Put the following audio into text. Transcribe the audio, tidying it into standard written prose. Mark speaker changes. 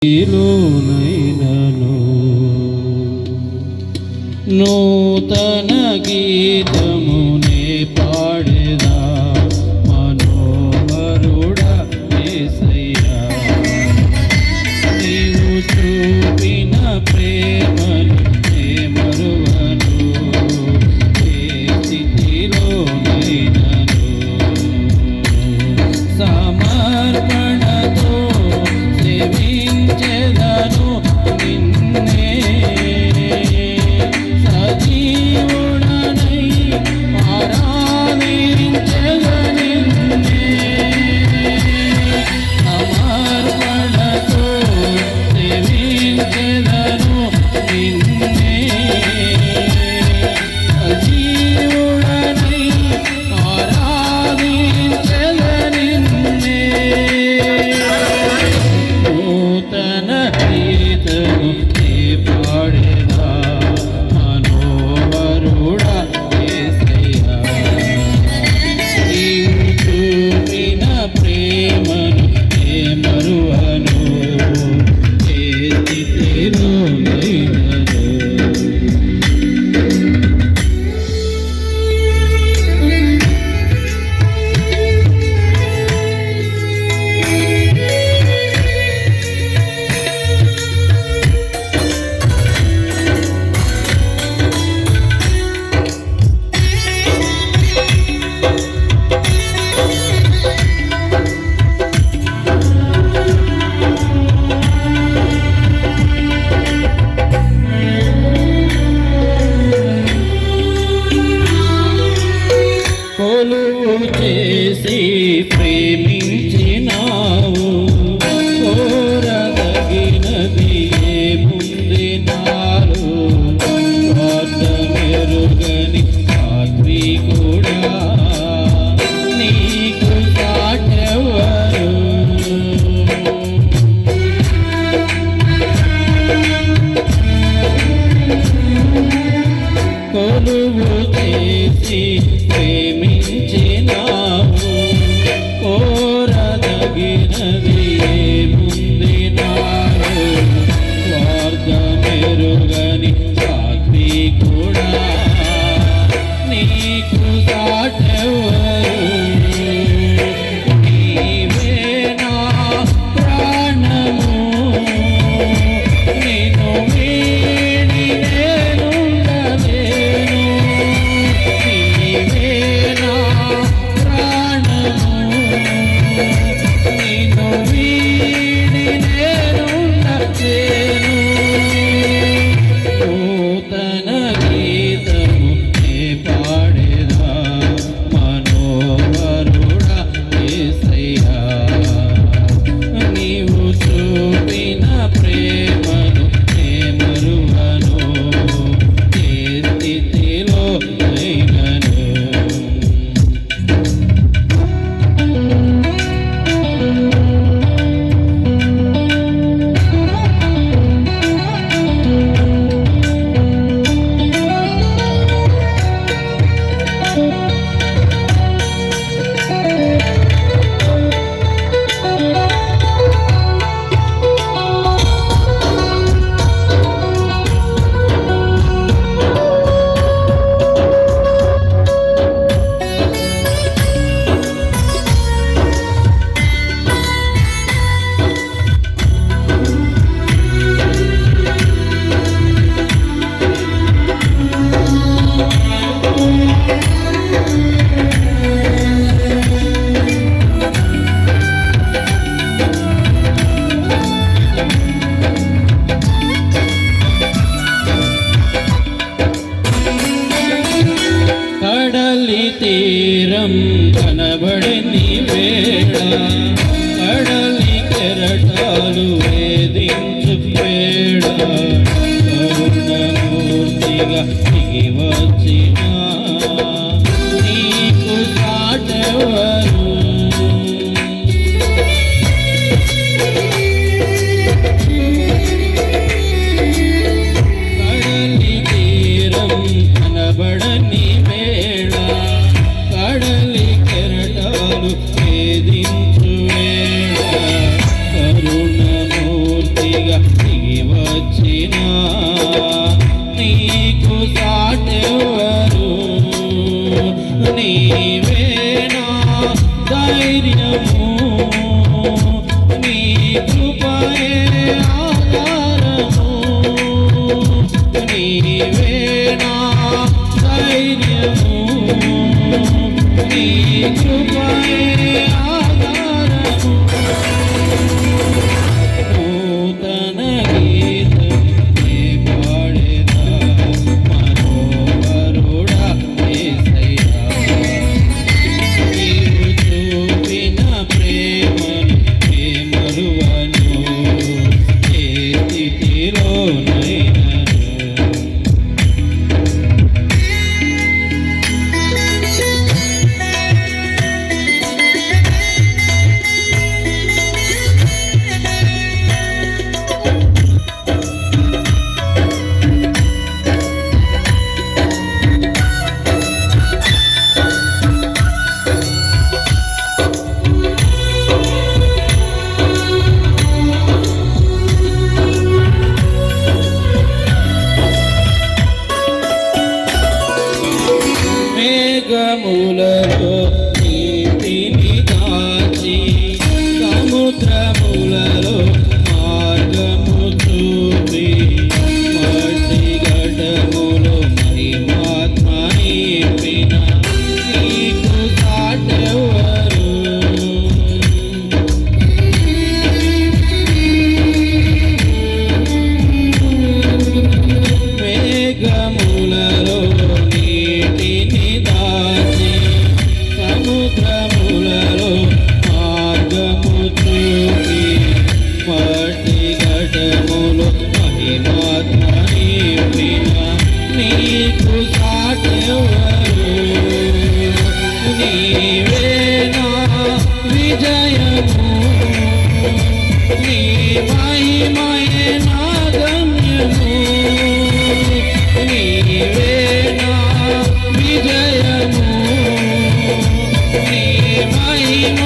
Speaker 1: లోనైనను నూతన గీతమునే పాడేదా మనోహరుడా యేసయ్యా నీవు చూపిన ప్రేమను నే మరువను ఏ స్థితిలోనైనను సమర్పణతో సేవించెదను నిన్నే సజీవుడనై ఆరాధించెదను నిన్నే సమర్పణతో సేవించెదను నిన్నే సజీవుడనై ఆరాధించెదను నిన్నే నూతన గీతము నే పాడేదా మనోహరుడా యేసయ్యా నీవు చూపిన ప్రేమను నే మరువను ఏ స్థితిలోనైనను కొలువు చేసి ప్రేమించినావు కోరదగినది ఏముంది నాలో స్వార్థమెరుగని సాత్వికుడా నీకు సాటెవరు కొలువు చేసి ప్రేమించినావు కోరదగినది ఏముంది నాలో స్వార్థమెరుగని సాత్వికుడా నీకు సాటెవరు నీవే నా ప్రాణము నిన్ను వీడి నేనుండలేను నీవే నా ప్రాణము నిన్ను వీడి నేనుండలేను నూతన గీతము నే పాడేదా మనోహరుడా యేసయ్యా నీవు చూపిన ప్రేమను నే మరువను ఏ స్థితిలోనైనను కడలి తీరం కనబడని వేళ కడలి కెరటాలు వేధించు వేళ కరుణమూర్తిగా దిగి వచ్చిన నీకు సాటెవరు కడలి తీరం కనబడని వేళ కడలి కెరటాలు వేధించు వేళ కరుణమూర్తి మూర్తిగా దిగి వచ్చిన నీకు సాటెవరు నీవే నా ధైర్యము నీ కృపయే ఆధారము నీవే నా ధైర్యము నీ కృపయే ఆధారము నూతన గీతం నే పాడేదా మనోహరుడా యేసయ్యా నీవు చూపిన ప్రేమను నే మరువను ఏ స్థితిలోనైనను మేఘములలో నీటిని దాచి సముద్రములలో మార్గము చూపి మట్టి గడ్డములో మహిమాత్మ నింపిన నీకు సాటెవరు మేఘములలో నీటిని దాచి సముద్రములలో మార్గము చూపి మట్టి ఘటములు మహిమాత్మ నింపిన నీకు సాటెవరు నీవే నా విజయము నీ మహిమయే నా గమ్యము నీవే నా విజయము నీ మహిమ